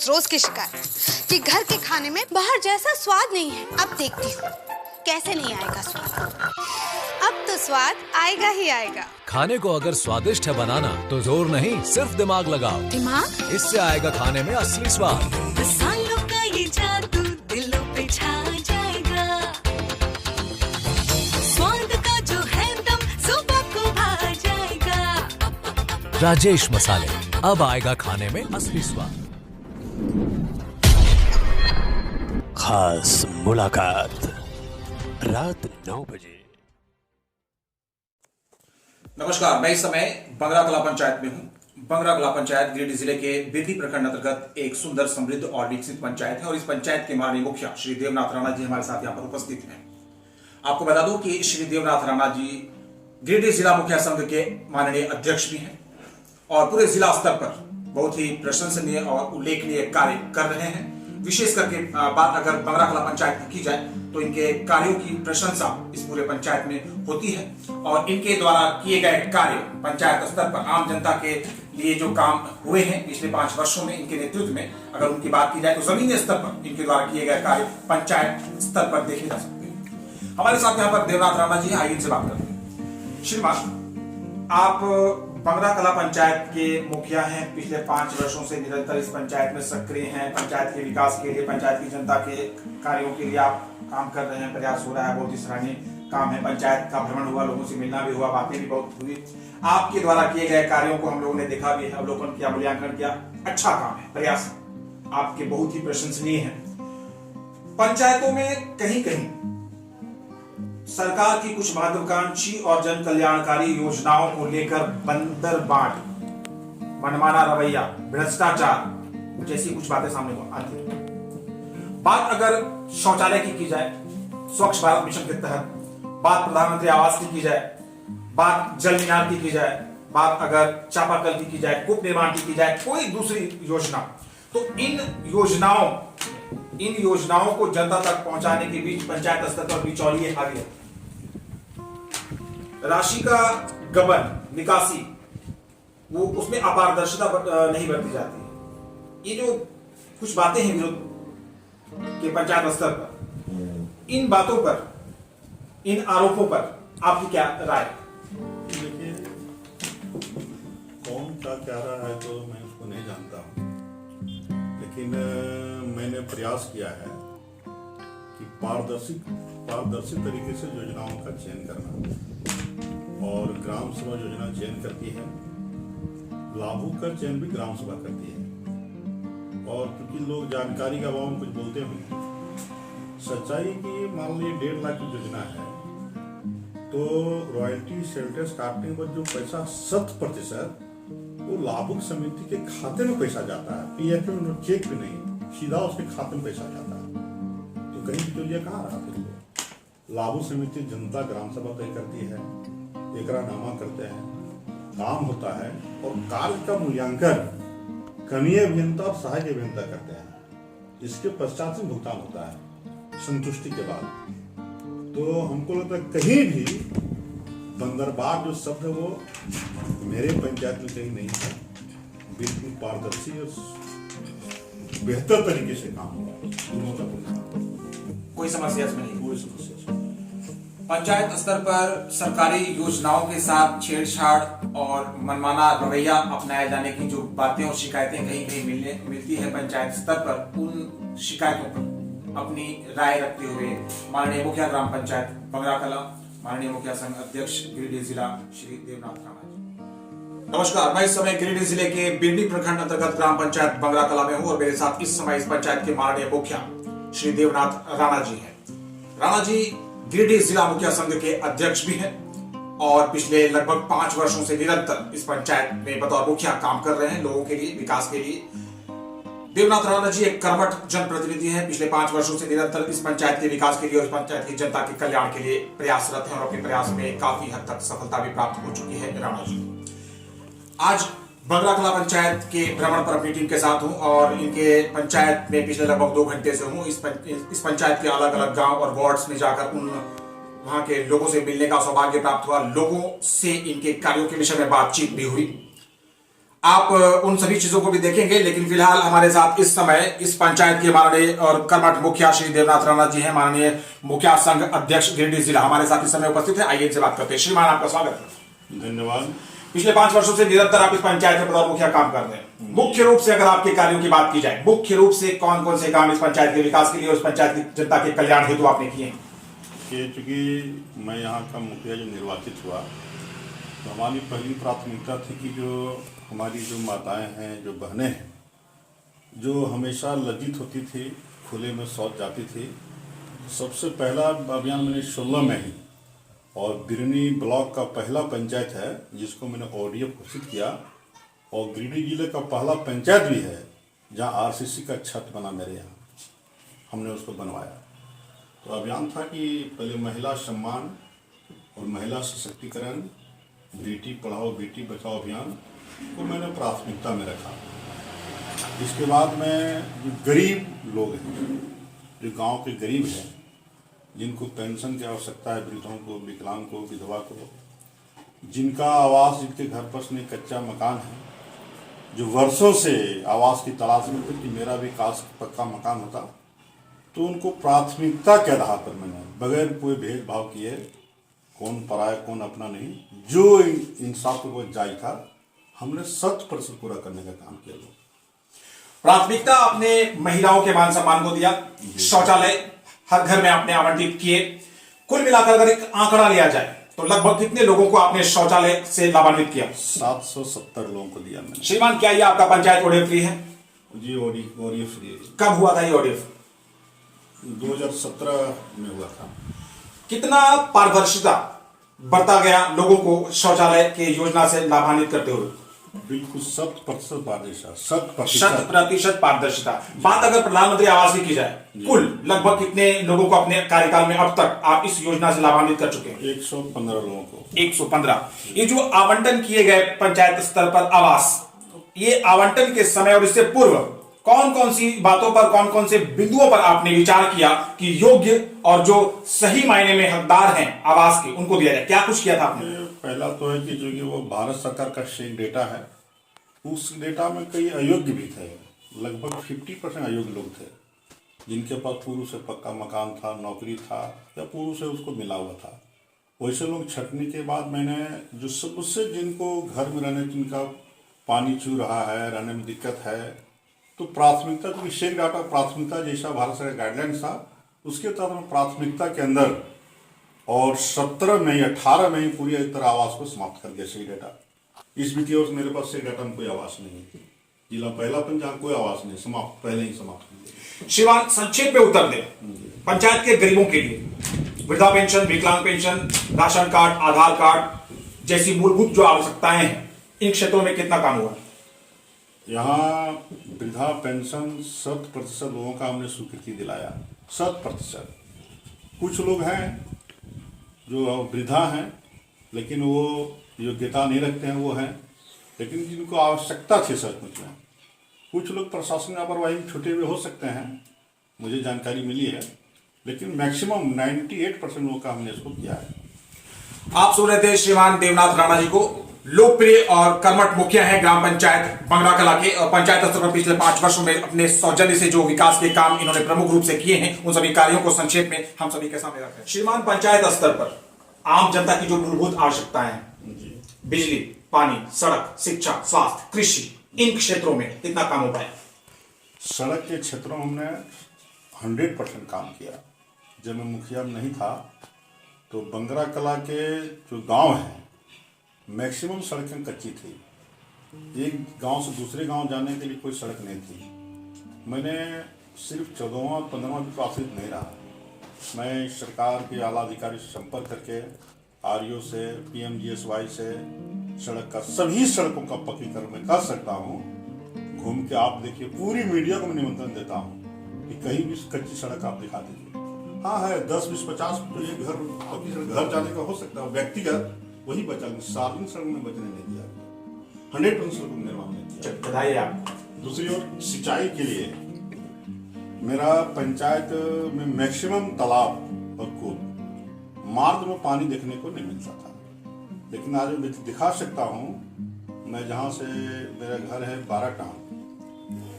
रोज की शिकायत कि घर के खाने में बाहर जैसा स्वाद नहीं है। अब देखती हूँ कैसे नहीं आएगा स्वाद। अब तो स्वाद आएगा ही आएगा। खाने को अगर स्वादिष्ट है बनाना तो जोर नहीं सिर्फ दिमाग लगाओ। दिमाग? इससे आएगा खाने में असली स्वाद। मसालों का ये जादू दिलों पे छा जाएगा। स्वाद का जो है दम सुबह को भा जाएगा। राजेश मसाले, अब आएगा खाने में असली स्वाद। खास मुलाकात रात 9 बजे। नमस्कार, मैं इस समय बंगरा कला पंचायत में हूं। बंगरा कला पंचायत गिरिडीह जिले के बिरडी प्रखंड अंतर्गत एक सुंदर, समृद्ध और विकसित पंचायत है और इस पंचायत के माननीय मुखिया श्री देवनाथ राणा जी हमारे साथ यहाँ पर उपस्थित हैं। आपको बता दूं कि श्री देवनाथ राणा जी गिरिडीह जिला मुखिया संघ के माननीय अध्यक्ष भी हैं और पूरे जिला स्तर पर बहुत ही प्रशंसनीय और उल्लेखनीय कार्य कर रहे हैं। विशेष करके बात अगर बंगरा कला पंचायत की जाए तो इनके कार्यों की प्रशंसा इस पूरे पंचायत में होती है और इनके द्वारा किए गए कार्य पंचायत स्तर पर आम जनता के लिए जो काम हुए हैं पिछले 5 वर्षों में इनके नेतृत्व में, अगर उनकी बात की जाए तो जमीनी स्तर पर इनके द्वारा किए गए कार्य पंचायत स्तर पर देखे जा सकते हैं। हमारे साथ यहाँ पर देवनाथ राणा जी, आइए इनसे बात करते हैं। श्रीमान, आप बंगरा कला पंचायत के मुखिया हैं, पिछले 5 वर्षों से निरंतर इस पंचायत में सक्रिय हैं। पंचायत के विकास के लिए, पंचायत की जनता के कार्यों के लिए आप काम कर रहे हैं, प्रयास हो रहा है, बहुत ही सराहनीय काम है। पंचायत का भ्रमण हुआ, लोगों से मिलना भी हुआ, बातें भी बहुत हुई। आपके द्वारा किए गए कार्यों को हम लोगों ने देखा भी है, अवलोकन किया, मूल्यांकन किया। अच्छा काम है, प्रयास आपके बहुत ही प्रशंसनीय है। पंचायतों में कहीं कहीं सरकार की कुछ महत्वाकांक्षी और जन कल्याणकारी योजनाओं को लेकर बंदरबांट, मनमाना रवैया, भ्रष्टाचार जैसी कुछ बातें सामने आती है। बात अगर शौचालय की जाए, स्वच्छ भारत मिशन के तहत, बात प्रधानमंत्री आवास की जाए, बात जल मीनार की जाए, बात अगर चापाकल की जाए, कूप निर्माण की जाए, कोई दूसरी योजना, तो इन योजनाओं को जनता तक पहुंचाने के बीच पंचायत स्तर पर बिचौलिए हावी है। राशि का गबन, निकासी, वो उसमें अपारदर्शिता नहीं बरती जाती है। ये जो कुछ बातें हैं विरोध के पंचायत स्तर पर, इन बातों पर, इन आरोपों पर आपकी क्या राय? देखिए, कौन क्या कह रहा है तो मैं उसको नहीं जानता हूँ, लेकिन मैंने प्रयास किया है कि पारदर्शी तरीके से योजनाओं का चयन करना, और ग्राम सभा योजना चयन करती है, लाभुक का चयन भी ग्राम सभा करती है। और क्योंकि लोग जानकारी के अभाव में कुछ बोलते हैं, सच्चाई की मान लीजिए 1.5 लाख की योजना है तो रॉयल्टी शेल्टर स्टार्टिंग पर जो पैसा 100% वो लाभुक समिति के खाते में पैसा जाता है। पीएफ में चेक भी नहीं, सीधा उसके खाते में पैसा जाता है। तो कहीं बिचौलिया कहाँ रहा फिर? लाभुक समिति जनता ग्राम सभा तय करती है, एकरारनामा करते हैं, काम होता है और कार्य का मूल्यांकन कनीय अभियंता और सहायक अभियंता करते हैं। इसके पश्चात से भुगतान होता है संतुष्टि के बाद। तो हमको लगता है कहीं भी बंदरबांट जो शब्द है वो मेरे पंचायत में कहीं नहीं है। बिल्कुल पारदर्शी और बेहतर तरीके से काम हो रहा है। कोई समस्या इसमें नहीं? कोई समस्या। पंचायत स्तर पर सरकारी योजनाओं के साथ छेड़छाड़ और मनमाना रवैया अपनाए जाने की जो बातें और शिकायतें कहीं कहीं मिलती है पंचायत स्तर पर, उन शिकायतों पर अपनी राय रखते हुए माननीय मुखिया ग्राम पंचायत बंगरा कला, माननीय मुखिया संघ अध्यक्ष गिरिडीह जिला श्री देवनाथ राणा जी। नमस्कार, मैं इस समय गिरिडीह जिले के बिरडी प्रखंड अंतर्गत ग्राम पंचायत बंगरा कला में हूँ और मेरे साथ इस समय इस पंचायत के माननीय मुखिया श्री देवनाथ राणा जी हैं। राणा जी गिरिडीह जिला मुखिया संघ के अध्यक्ष भी हैं और पिछले लगभग 5 वर्षों से निरंतर इस पंचायत में बतौर मुखिया काम कर रहे हैं लोगों के लिए, विकास के लिए। देवनाथ राणा जी एक कर्मठ जनप्रतिनिधि हैं, पिछले 5 वर्षों से निरंतर इस पंचायत के विकास के लिए और इस पंचायत की जनता के कल्याण के लिए प्रयासरत हैं और अपने प्रयास में काफी हद तक सफलता भी प्राप्त हो चुकी है। राणा जी आज बंगरा कला पंचायत के भ्रमण पर अपनी टीम के साथ हूं और इनके पंचायत में पिछले लगभग 2 घंटे से हूं। इस पंचायत के अलग अलग गांव और वार्ड्स में जाकर उन वहां के लोगों से मिलने का सौभाग्य प्राप्त हुआ, लोगों से इनके कार्यों के विषय में बातचीत भी हुई। आप उन सभी चीजों को भी देखेंगे, लेकिन फिलहाल हमारे साथ इस समय इस पंचायत के माननीय और कर्मठ मुखिया श्री देवनाथ राणा जी हैं, माननीय मुखिया संघ अध्यक्ष गिरिडीह जिला हमारे साथ इस समय उपस्थित है। आइए इनसे बात करते हैं। श्रीमान, आपका स्वागत है। धन्यवाद। पिछले 5 वर्षों से निरंतर आप इस पंचायत में बतौर मुखिया काम कर रहे हैं। मुख्य रूप से अगर आपके कार्यों की बात की जाए, मुख्य रूप से कौन कौन से काम इस पंचायत के विकास के लिए और इस पंचायत की जनता के कल्याण हेतु आपने किए हैं? चूंकि मैं यहाँ का मुखिया जो निर्वाचित हुआ, तो हमारी पहली प्राथमिकता थी कि जो हमारी जो माताएं हैं, जो बहनें हैं, जो हमेशा लज्जित होती थी, खुले में शौच जाती थी, सबसे पहला अभियान मैंने 16 में ही, और बिरनी ब्लॉक का पहला पंचायत है जिसको मैंने ODF घोषित किया, और गिरिडीह जिले का पहला पंचायत भी है जहाँ RCC का छत बना मेरे यहाँ, हमने उसको बनवाया। तो अभियान था कि पहले महिला सम्मान और महिला सशक्तिकरण, बेटी पढ़ाओ बेटी बचाओ अभियान को मैंने प्राथमिकता में रखा। इसके बाद में जो गरीब लोग हैं, जो गांव के गरीब हैं, जिनको पेंशन की आवश्यकता है, वृद्धों को, विकलांग को, विधवा को, जिनका आवास, जिनके घर पर नहीं कच्चा मकान है, जो वर्षों से आवास की तलाश में थे कि मेरा भी काश पक्का मकान होता, तो उनको प्राथमिकता के आधार पर मैंने बगैर कोई भेदभाव किए, कौन पराया कौन अपना नहीं, जो इंसाफ को जायज था, हमने 100% पूरा करने का काम किया। लोग प्राथमिकता आपने महिलाओं के मान सम्मान को दिया, शौचालय हर घर में आपने आवंटित किए। कुल मिलाकर अगर एक आंकड़ा लिया जाए तो लगभग कितने लोगों को आपने शौचालय से लाभान्वित किया? 770 लोगों को दिया मैंने। श्रीमान, क्या ये आपका पंचायत ODF फ्री है? जी, ODF फ्री है। कब हुआ था ये ODF? 2017 में हुआ था। कितना पारदर्शिता बरता गया लोगों को शौचालय के योजना से लाभान्वित करते हुए? बिल्कुल 100% पारदर्शिता, 100% पारदर्शिता। बात अगर प्रधानमंत्री आवास की जाए, कुल लगभग कितने लोगों को अपने कार्यकाल में अब तक आप इस योजना से लाभान्वित कर चुके हैं? 115 लोगों को। 115। ये जो आवंटन किए गए पंचायत स्तर पर आवास, ये आवंटन के समय और इससे पूर्व कौन कौन सी बातों पर, कौन कौन से बिंदुओं पर आपने विचार किया कि योग्य और जो सही मायने में हकदार हैं आवास के, उनको दिया जाए? क्या कुछ किया था आपने? पहला तो है कि जो कि वो भारत सरकार का शेक डेटा है, उस डेटा में कई अयोग्य भी थे, लगभग 50% अयोग्य लोग थे, जिनके पास पूर्व से पक्का मकान था, नौकरी था, या पूर्व से उसको मिला हुआ था। वैसे लोग छटने के बाद मैंने जो सबसे, जिनको घर में रहने, जिनका पानी चू रहा है, रहने में दिक्कत है, तो प्राथमिकता, जो शेक डाटा प्राथमिकता जैसा भारत सरकार गाइडलाइंस था, उसके तहत प्राथमिकता के अंदर, और 17 में 18 में ही पूरी तरह आवास को समाप्त कर दिया शेक डाटा। इस वित्तीय वर्ष मेरे पास शेक डाटा में कोई आवास नहीं है। जिला पहला जहाँ कोई आवास नहीं, समाप्त, पहले ही समाप्त कर दिया। श्रीमान, संक्षेप में उत्तर दें, पंचायत के गरीबों के लिए वृद्धा पेंशन, विकलांग पेंशन, राशन कार्ड, आधार कार्ड जैसी मूलभूत जो आवश्यकताएं हैं, इन क्षेत्रों में कितना काम हुआ? यहाँ वृद्धा पेंशन 100% लोगों का हमने स्वीकृति दिलाया, 100%। कुछ लोग हैं जो वृद्धा हैं लेकिन वो योग्यता नहीं रखते हैं, वो हैं, लेकिन जिनको आवश्यकता थी सचमुच में। कुछ लोग प्रशासन में लापरवाही में छूटे हुए हो सकते हैं, मुझे जानकारी मिली है, लेकिन मैक्सिमम 98% लोगों का हमने इसको किया है। आप सुन रहे थे श्रीमान देवनाथ राणा जी को, लोकप्रिय और कर्मठ मुखिया है ग्राम पंचायत बंगरा कला के, और पंचायत स्तर पर पिछले 5 वर्षों में अपने सौजन्य से जो विकास के काम इन्होंने प्रमुख रूप से किए हैं, उन सभी कार्यों को संक्षेप में हम सभी के सामने रखते हैं। श्रीमान, पंचायत स्तर पर आम जनता की जो मूलभूत आवश्यकताएं हैं, बिजली, पानी, सड़क, शिक्षा, स्वास्थ्य, कृषि, इन क्षेत्रों में कितना काम हो पाया? सड़क के क्षेत्रों में हमने 100% काम किया। जब मैं मुखिया नहीं था तो बंगरा कला के जो गांव हैं, मैक्सिमम सड़कें कच्ची थी। एक गांव से दूसरे गांव जाने के लिए कोई सड़क नहीं थी। मैंने सिर्फ 14वां 15वां भी आश्रित नहीं रहा। मैं सरकार के आला अधिकारी से संपर्क करके RO से, PMGSY से सड़क का, सभी सड़कों का पक्कीकरण मैं कर सकता हूँ। घूम के आप देखिए, पूरी मीडिया को मैं निमंत्रण देता हूँ कि कहीं भी कच्ची सड़क आप दिखा दीजिए। हाँ है 10, 20, 50 तो ये घर, पक्की सड़क घर जाने का हो सकता है, व्यक्तिगत वही बचा, सार्वजनिक सड़क में बचने नहीं दिया। 100% सड़कों का निर्माण नहीं किया। बताइए आप। दूसरी ओर सिंचाई के लिए मेरा पंचायत में मैक्सिमम तालाब और कूप, मार्ग में पानी देखने को नहीं मिलता था, लेकिन आज मैं दिखा सकता हूँ मैं जहाँ से मेरा घर है बाराटांग,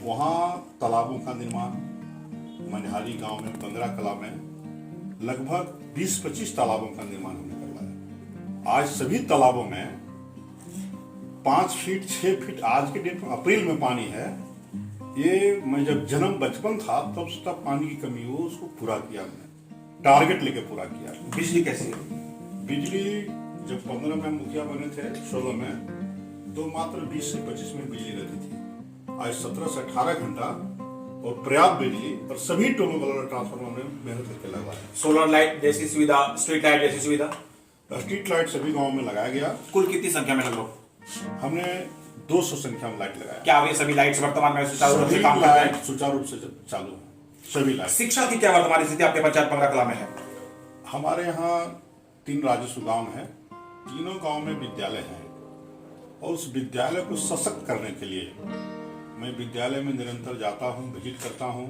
वहाँ तालाबों का निर्माण मनिहारी गांव में बंगरा कला में लगभग 20-25 तालाबों का निर्माण हमने करवाया। आज सभी तालाबों में 5 फीट 6 फीट आज के डेट में अप्रैल में पानी है। ये मैं जब जन्म बचपन था तब उसका पानी की कमी हो उसको पूरा किया, हमने टारगेट लेके पूरा किया। बिजली कैसी है? बिजली जब 15 में मुखिया बने थे 16 में तो मात्र 20 से 25 मिनट बिजली रहती थी। आज 17 से 18 घंटा और पर्याप्त बिजली और सभी टोलों वाला ट्रांसफार्मर में मेहनत करके लगवाया। सोलर लाइट जैसी सुविधा, स्ट्रीट लाइट जैसी सुविधा? स्ट्रीट लाइट सभी गांव में लगाया गया। कुल कितनी संख्या में लगभग? हमने 200 संख्या में लाइट लगाया। क्या ये सभी लाइट्स वर्तमान में सुचारू रूप से सभी काम कर रहे लाइट हैं? सुचारू रूप से चालू है, सभी लाइट। शिक्षा की क्या वर्तमान स्थिति आपके पंचायत बंगरा कला में है? हमारे यहाँ 3 राजस्व गांव हैं, तीनों गांव में विद्यालय हैं और उस विद्यालय को सशक्त करने के लिए मैं विद्यालय में निरंतर जाता हूँ, विजिट करता हूँ,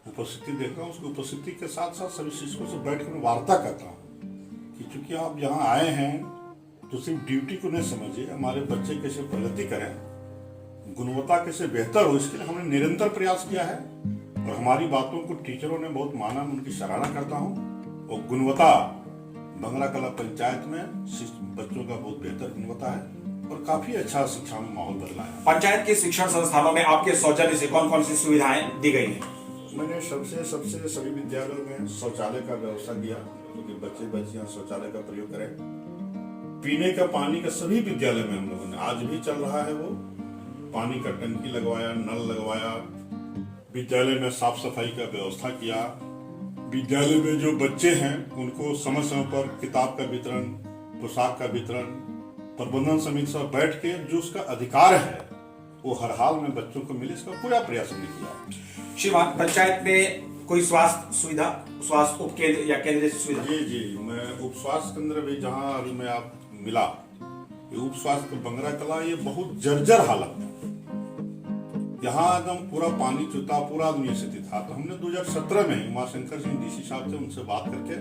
उपस्थिति देखता हूँ। उसकी उपस्थिति के साथ साथ सभी शिक्षकों से बैठकर वार्ता करता हूँ कि चूंकि आप यहाँ आए हैं तो सिर्फ ड्यूटी को नहीं समझिए, हमारे बच्चे कैसे प्रगति करें, गुणवत्ता कैसे बेहतर हो, इसके लिए हमने निरंतर प्रयास किया है और हमारी बातों को टीचरों ने बहुत माना। मैं उनकी सराहना करता हूँ और गुणवत्ता बंगरा कला पंचायत में बच्चों का बहुत बेहतर गुणवत्ता है और काफी अच्छा शिक्षा में माहौल बदला है। पंचायत के शिक्षण संस्थानों में आपके सौजन्य से कौन कौन सी सुविधाएं दी गई हैं? मैंने सबसे सभी विद्यालयों में शौचालय का व्यवस्था किया क्योंकि बच्चे बच्चियां शौचालय का प्रयोग करें। पीने का पानी का सभी विद्यालय में हम लोगों ने, आज भी चल रहा है वो, पानी का टंकी लगवाया, नल लगवाया, विद्यालय में साफ सफाई का व्यवस्था किया। विद्यालय में जो बच्चे हैं उनको समय समय पर किताब का वितरण, पोशाक का वितरण, प्रबंधन समिति से बैठ के जो उसका अधिकार है वो हर हाल में बच्चों को मिले, इसका पूरा प्रयास हमने किया। श्रीमान, पंचायत में कोई स्वास्थ्य सुविधा, स्वास्थ्य उप केंद्र या केंद्र जैसी सुविधा? जी, मैं उप स्वास्थ्य केंद्र भी जहाँ अभी मैं आप मिला, ये उप स्वास्थ्य बंगरा कला, ये बहुत जर्जर हालत है। यहाँ एकदम पूरा पानी चुता, पूरा आदमी स्थिति था। तो हमने 2017 में उमाशंकर सिंह डीसी साहब से उनसे बात करके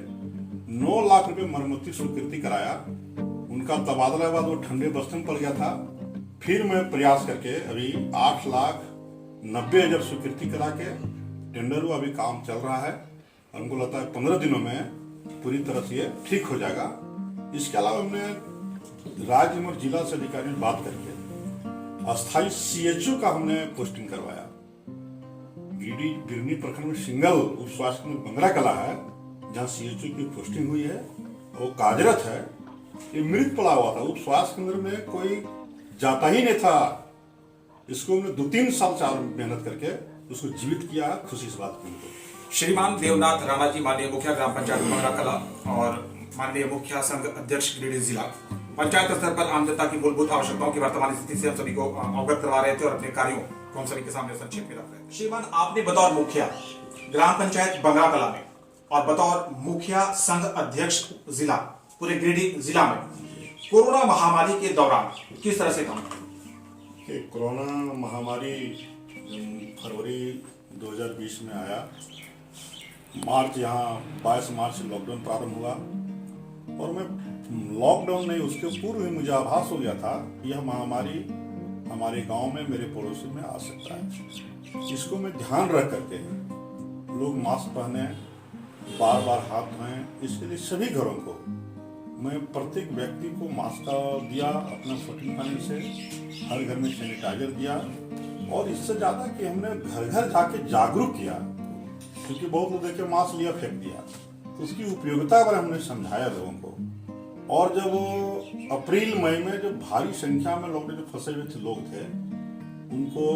9 लाख रुपए मरम्मती स्वीकृति कराया। उनका तबादला बाद वो ठंडे बस्ते में पड़ गया था। फिर मैं प्रयास करके अभी 8,90,000 स्वीकृति करा के टेंडर हुआ, अभी काम चल रहा है और हमको लगता है 15 दिनों में पूरी तरह से ये ठीक हो जाएगा। इसके अलावा हमने राज्य और जिला से अधिकारियों से बात करके अस्थायी CHO का हमने पोस्टिंग करवाया। गिरिडीह बिरनी प्रखंड में सिंगल उप स्वास्थ्य केंद्र बंगरा कला है जहाँ CHO की पोस्टिंग हुई है, वो कार्यरत है। ये मृत पड़ा हुआ था, उप स्वास्थ्य केंद्र में कोई जाता ही नहीं था। इसको हमने 2-3 साल मेहनत करके उसको जीवित किया। खुशी इस बात की। श्रीमान देवनाथ राणा जी, माननीय मुखिया ग्राम पंचायत बंगरा कला और माननीय मुखिया संघ अध्यक्ष गिरिडीह जिला, पंचायत स्तर पर आम जनता की मूलभूत आवश्यकताओं की वर्तमान स्थिति से हम सभी को अवगत करवा रहे थे और अपने कार्यों को हम सभी के सामने संक्षेप में रख रहे थे। श्रीमान, आपने बतौर मुखिया ग्राम पंचायत बंगरा कला में और बतौर मुखिया संघ अध्यक्ष जिला, पूरे गिरिडीह जिला में कोरोना महामारी के दौरान किस तरह से काम किया? कोरोना महामारी फरवरी 2020 में आया। मार्च, यहाँ 22 मार्च से लॉकडाउन प्रारंभ हुआ और मैं लॉकडाउन नहीं, उसके पूर्व ही मुझे आभास हो गया था यह महामारी हमारे गांव में, मेरे पड़ोसी में आ सकता है। इसको मैं ध्यान रख करके लोग मास्क पहने, बार बार हाथ धोएं, इसके लिए सभी घरों को मैं प्रत्येक व्यक्ति को मास्क दिया, अपना फुटिंग पानी से हर घर में सैनिटाइजर दिया और इससे ज्यादा कि हमने घर घर जाके जागरूक किया, क्योंकि बहुत लोग देखे मास्क लिया फेंक दिया। तो उसकी उपयोगिता पर हमने समझाया लोगों को। और जब अप्रैल मई में जो भारी संख्या में लोग जो फंसे हुए थे लोग थे, उनको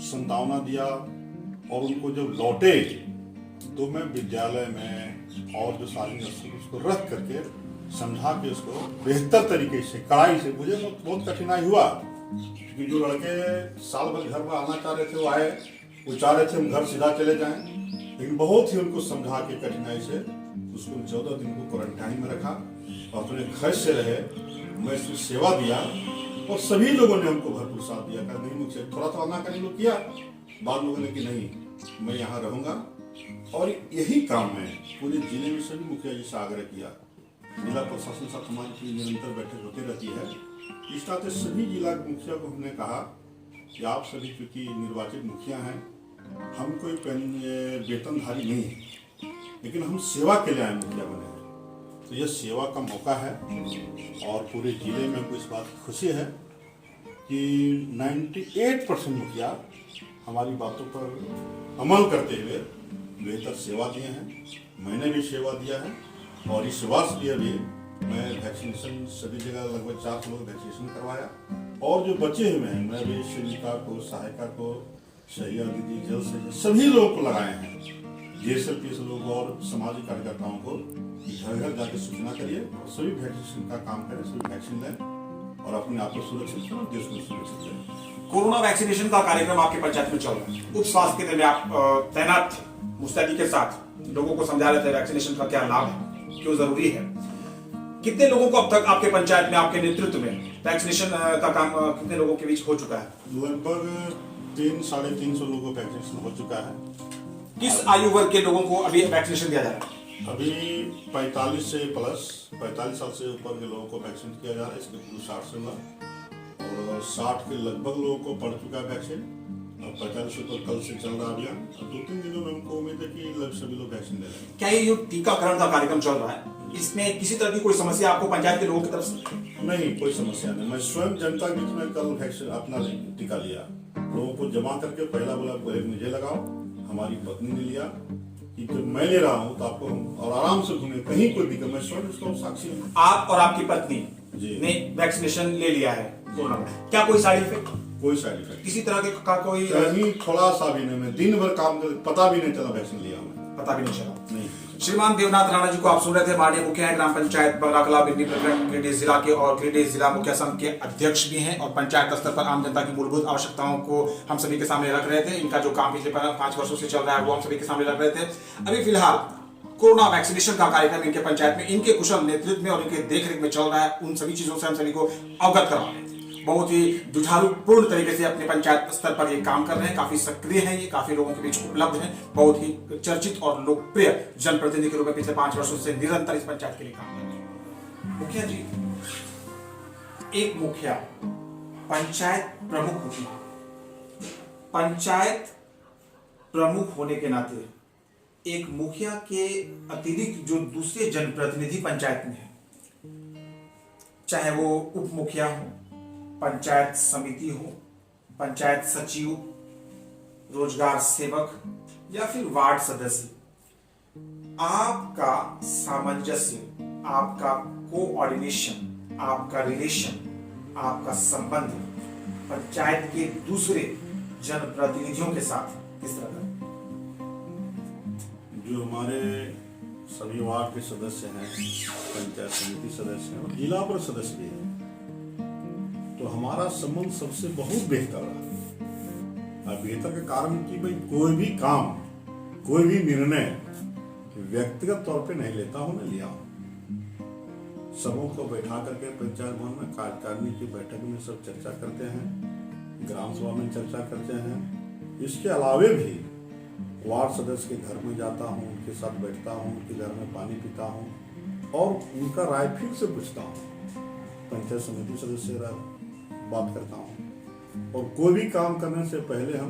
संतावना दिया और उनको जब लौटे तो मैं विद्यालय में और जो सार्वजनिक स्थल उसको रख करके समझा के उसको बेहतर तरीके से, कड़ाई से, मुझे बहुत कठिनाई हुआ क्योंकि जो लड़के साल भर घर में आना चाह रहे थे वो आए, वो चाह रहे थे हम घर सीधा चले जाएं, लेकिन बहुत ही उनको समझा के कठिनाई से उसको 14 दिन को क्वारंटाइन में रखा और अपने घर से रहे। मैं इसमें सेवा दिया और सभी लोगों ने हमको भरपूर साथ दिया। कहा नहीं, मुझे थोड़ा थोड़ा आनाकानी लोग किया, बाद लोगों ने कि नहीं मैं यहाँ रहूँगा। और यही काम में पूरे जिले में सभी मुखिया जी से आग्रह किया। जिला प्रशासन साथ हमारी निरंतर बैठक होती रहती है इस तरह से सभी जिला के मुखिया को हमने कहा कि आप सभी क्योंकि निर्वाचित मुखिया हैं, हम कोई वेतनधारी नहीं है, लेकिन हम सेवा के लिए आए मुखिया बने हैं, तो यह सेवा का मौका है। और पूरे जिले में हमको इस बात की खुशी है कि 98% मुखिया हमारी बातों पर अमल करते हुए बेहतर सेवा दिए हैं। मैंने भी सेवा दिया है और इस वर्ष भी अभी मैं वैक्सीनेशन सभी जगह लगभग 400 लोग वैक्सीनेशन करवाया, और जो बचे हुए हैं मैं भी सेविका को, सहायिका को, सहिया दीदी, जल से सभी लोगों को लगाए हैं। जैसे पीस लोग और सामाजिक कार्यकर्ताओं को घर घर जाकर सूचना करिए और सभी वैक्सीनेशन का काम करें, सभी वैक्सीन लें और अपने आप को सुरक्षित करें, देश को सुरक्षित करें। कोरोना वैक्सीनेशन का कार्यक्रम आपके पंचायत में चल रहा है। उप स्वास्थ्य केंद्र में आप तैनात थे, मुस्तैदी के साथ लोगों को समझा रहे थे वैक्सीनेशन का क्या लाभ है, क्यों जरूरी है। कितने लोगों को अब तक आपके पंचायत में, आपके नेतृत्व में वैक्सीनेशन का काम कितने लोगों के बीच हो चुका है? लगभग 300-350 लोगों को वैक्सीनेशन हो चुका है। किस आयु वर्ग के लोगों को अभी वैक्सीनेशन दिया जा रहा है? अभी 45 से प्लस 45 साल से ऊपर के लोगों को वैक्सीन किया जा रहा है। इसके 60 से और 60 के लगभग लोगों को पड़ चुका है वैक्सीन, और 45 से ऊपर कल से चल रहा अभियान, और 2-3 दिनों में हमको उम्मीद है कि सभी लोग वैक्सीन ले लेंगे। क्या ये जो टीकाकरण का कार्यक्रम चल रहा है, इसमें किसी तरह की कोई समस्या आपको पंचायत के लोगों की तरफ से? नहीं, कोई समस्या नहीं। मैं स्वयं जनता के बीच में कल वैक्सीन अपना टीका लिया, लोगों को जमा करके पहला बोला मुझे लगाओ, हमारी पत्नी ने लिया कि जब मैं ले रहा हूँ तो आपको और आराम से घूमे, कहीं कोई दिक्कत, मैं स्वयं इसका साक्षी हूँ। आप और आपकी पत्नी ने वैक्सीनेशन ले लिया है कोरोना में, क्या कोई साइड इफेक्ट? कोई साइड इफेक्ट किसी तरह का कोई कहीं थोड़ा सा भी नहीं। मैं दिन भर काम कर, पता भी नहीं चला वैक्सीन लिया हमें, पता भी नहीं चला। नहीं। श्रीमान देवनाथ राणा जी को आप सुन रहे थे, माननीय मुखिया है ग्राम पंचायत बंगराकला बिंदी प्रखंड गिरिडीह जिला के, और गिरिडीह जिला मुखिया संघ के अध्यक्ष भी हैं, और पंचायत स्तर पर आम जनता की मूलभूत आवश्यकताओं को हम सभी के सामने रख रहे थे। इनका जो काम पिछले 5 वर्षों से चल रहा है वो हम सभी के सामने रख रहे थे। अभी फिलहाल कोरोना वैक्सीनेशन का कार्यक्रम इनके पंचायत में, इनके कुशल नेतृत्व में और इनके देखरेख में चल रहा है। उन सभी चीजों से हम सभी को अवगत करवा रहे हैं। बहुत ही जुझारूपूर्ण तरीके से अपने पंचायत स्तर पर ये काम कर रहे हैं, काफी सक्रिय हैं, ये काफी लोगों के बीच उपलब्ध हैं, बहुत ही चर्चित और लोकप्रिय जनप्रतिनिधि के रूप में पिछले 5 वर्षों से निरंतर इस पंचायत के लिए काम कर रहे हैं। मुखिया जी, एक मुखिया पंचायत प्रमुख होती है, पंचायत प्रमुख होने के नाते एक मुखिया के अतिरिक्त जो दूसरे जनप्रतिनिधि पंचायत में है, चाहे वो उप मुखिया हो, पंचायत समिति हो, पंचायत सचिव, रोजगार सेवक या फिर वार्ड सदस्य, आपका सामंजस्य, आपका कोऑर्डिनेशन, आपका रिलेशन, आपका संबंध पंचायत के दूसरे जनप्रतिनिधियों के साथ किस तरह का? जो हमारे सभी वार्ड के सदस्य हैं, पंचायत समिति सदस्य हैं और जिला पर सदस्य भी हैं, तो हमारा संबंध सबसे बहुत बेहतर रहा। और बेहतर के कारण कि भाई कोई भी काम, कोई भी निर्णय व्यक्तिगत तौर पे नहीं लेता हूं, मैं लिया हूं। सबों को बैठा करके पंचायत भवन में कार्यकारिणी की बैठक में सब चर्चा करते हैं, ग्राम सभा में चर्चा करते हैं। इसके अलावे भी वार्ड सदस्य के घर में जाता हूँ, उनके साथ बैठता हूँ, उनके घर में पानी पीता हूँ और उनका राय फिर से पूछता हूँ। पंचायत समिति सदस्य बात करता हूँ, और कोई भी काम करने से पहले हम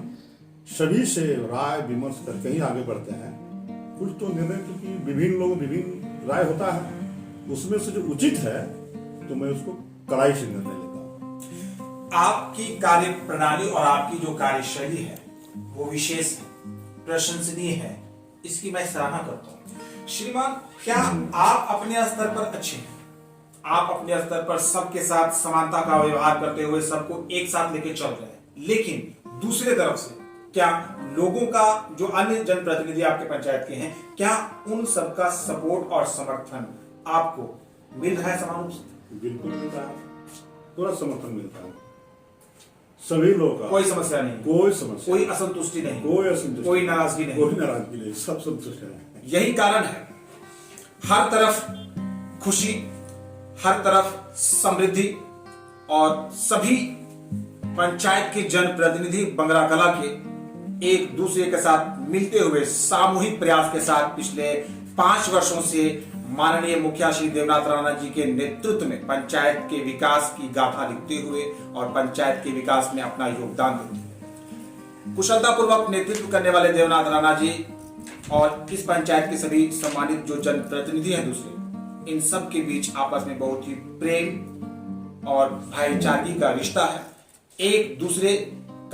सभी से राय विमर्श करके ही आगे बढ़ते हैं। कुछ तो निर्णय, क्योंकि विभिन्न लोग विभिन्न राय होता है, उसमें से जो उचित है तो मैं उसको कड़ाई से निर्णय लेता हूँ। आपकी कार्य प्रणाली और आपकी जो कार्यशैली है वो विशेष है, प्रशंसनीय है, इसकी मैं सराहना करता हूँ। श्रीमान, क्या आप अपने स्तर पर अच्छे हैं? आप अपने स्तर पर सबके साथ समानता का व्यवहार करते हुए सबको एक साथ लेके चल रहे हैं, लेकिन दूसरे तरफ से क्या लोगों का, जो अन्य जनप्रतिनिधि आपके पंचायत के हैं, क्या उन सबका सपोर्ट और समर्थन आपको मिल रहा है समान रूप से? बिल्कुल मिलता है, पूरा समर्थन मिलता है सभी लोगों का। कोई समस्या नहीं, कोई समस्या, कोई असंतुष्टि नहीं, कोई असंतुष्टि, कोई नाराजगी नहीं, कोई नाराजगी नहीं, सब संतुष्ट है। यही कारण है हर तरफ खुशी, हर तरफ समृद्धि, और सभी पंचायत के जनप्रतिनिधि बंगराकला के एक दूसरे के साथ मिलते हुए सामूहिक प्रयास के साथ पिछले 5 वर्षों से माननीय मुखिया श्री देवनाथ राणा जी के नेतृत्व में पंचायत के विकास की गाथा लिखते हुए और पंचायत के विकास में अपना योगदान देते हुए कुशलता पूर्वक नेतृत्व करने वाले देवनाथ राणा जी और इस पंचायत के सभी सम्मानित जो जनप्रतिनिधि हैं दूसरे, इन सब के बीच आपस में बहुत ही प्रेम और भाईचारगी का रिश्ता है। एक दूसरे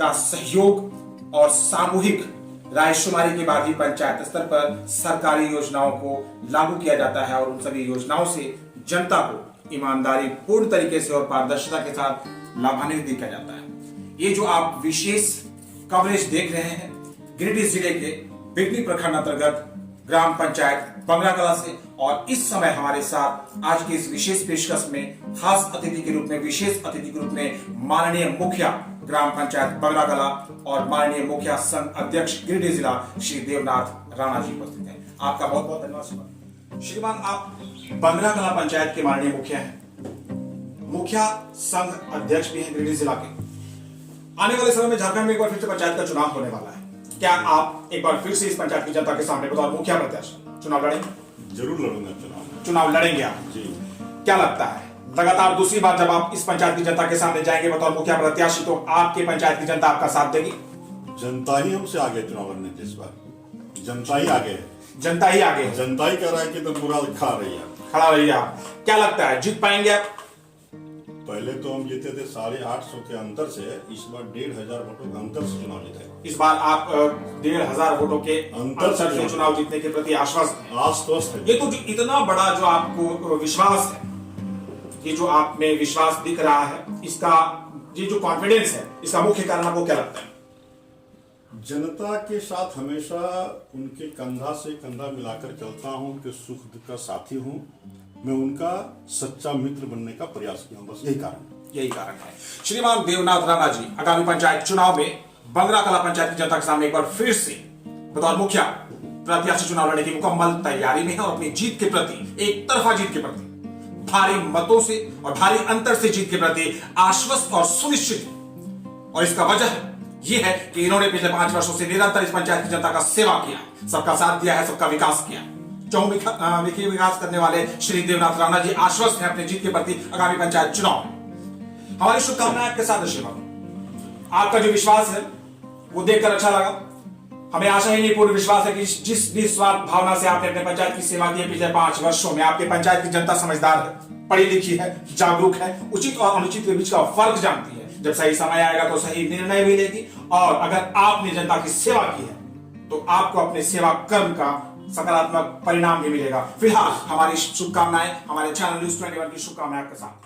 का सहयोग और सामूहिक रायशुमारी के बाद ही पंचायत स्तर पर सरकारी योजनाओं को लागू किया जाता है और उन सभी योजनाओं से जनता को ईमानदारी पूर्ण तरीके से और पारदर्शिता के साथ लाभान्वित किया जाता है। ये जो आप विशेष कवरेज देख रहे हैं गिरिडीह जिले के बिरनी प्रखंड अंतर्गत ग्राम पंचायत बंगराकला से, और इस समय हमारे साथ आज की इस विशेष पेशकश में खास अतिथि के रूप में, विशेष अतिथि के रूप में माननीय मुखिया ग्राम पंचायत बंगराकला और माननीय मुखिया संघ अध्यक्ष गिरिडीह जिला श्री देवनाथ राणा जी उपस्थित हैं। आपका बहुत बहुत धन्यवाद श्रीमान। श्रीमान, आप बंगराकला पंचायत के माननीय मुखिया हैं, मुखिया संघ अध्यक्ष भी हैं गिरिडीह जिला के। आने वाले समय में झारखंड में एक बार फिर से पंचायत का चुनाव होने वाला है। क्या आप एक बार फिर से इस पंचायत की जनता के सामने बतौर मुखिया प्रत्याशी चुनाव लड़ेंगे? जरूर लड़ूंगा चुनाव लड़ेंगे आप जी। क्या लगता है लगातार दूसरी बार जब आप इस पंचायत की जनता के सामने जाएंगे बतौर मुखिया प्रत्याशी, तो आपके पंचायत की जनता आपका साथ देगी? जनता ही हमसे आगे चुनाव लड़ने के इस बार जनता ही आगे है। जनता ही आगे है। जनता ही कह रहा है कि तो बुरा खा रही है। खड़ा रहिए आप। क्या लगता है जीत पाएंगे आप? पहले तो हम जीते थे 850 के अंतर से, इस बार 1500 वोटों के अंतर से चुनाव जीते। इस बार आप 1500 वोटों के अंतर से चुनाव जीतने के प्रति आश्वस्त है। ये तो इतना बड़ा जो आपको विश्वास है, ये जो आप में विश्वास दिख रहा है, इसका ये जो कॉन्फिडेंस है, इसका मुख्य कारण आपको क्या लगता है? जनता के साथ हमेशा उनके कंधा से कंधा मिलाकर चलता हूं, उनके सुख दुख का साथी हूं, मैं उनका सच्चा मित्र बनने का प्रयास किया हूं, बस यही कारण है। श्रीमान देवनाथ राणा जी आगामी पंचायत चुनाव में बंगराकला पंचायत की जनता के सामने एक बार फिर से बतौर मुखिया प्रत्याशी चुनाव लड़ने की मुकम्मल तैयारी में है और अपनी जीत के प्रति, एक तरफा जीत के प्रति, भारी मतों से और भारी अंतर से जीत के प्रति आश्वस्त और सुनिश्चित। और इसका वजह यह है कि इन्होंने पिछले 5 वर्षों से निरंतर इस पंचायत की जनता का सेवा किया है, सबका साथ दिया है, सबका विकास किया। चहुमुखी विकास करने वाले श्री देवनाथ राणा जी आश्वस्त हैं अपने जीत के प्रति आगामी पंचायत चुनाव में। हमारी शुभकामनाएं आपके साथ है श्रीमान। आपका जो विश्वास है वो देखकर अच्छा लगा। हमें आशा ही नहीं, पूर्ण विश्वास है कि जिस निस्वार्थ भावना से आपने अपने पंचायत की सेवा की है पिछले 5 वर्षों में, आपके पंचायत की जनता समझदार है, पढ़ी लिखी है, जागरूक है, उचित और अनुचित के बीच का फर्क जानती है। जब सही समय आएगा तो सही निर्णय भी लेगी, और अगर आपने जनता की सेवा की है तो आपको अपने सेवा कर्म का सकारात्मक परिणाम भी मिलेगा। फिलहाल हमारी शुभकामनाएं, हमारे चैनल न्यूज़ 21 की शुभकामनाएं आपके साथ।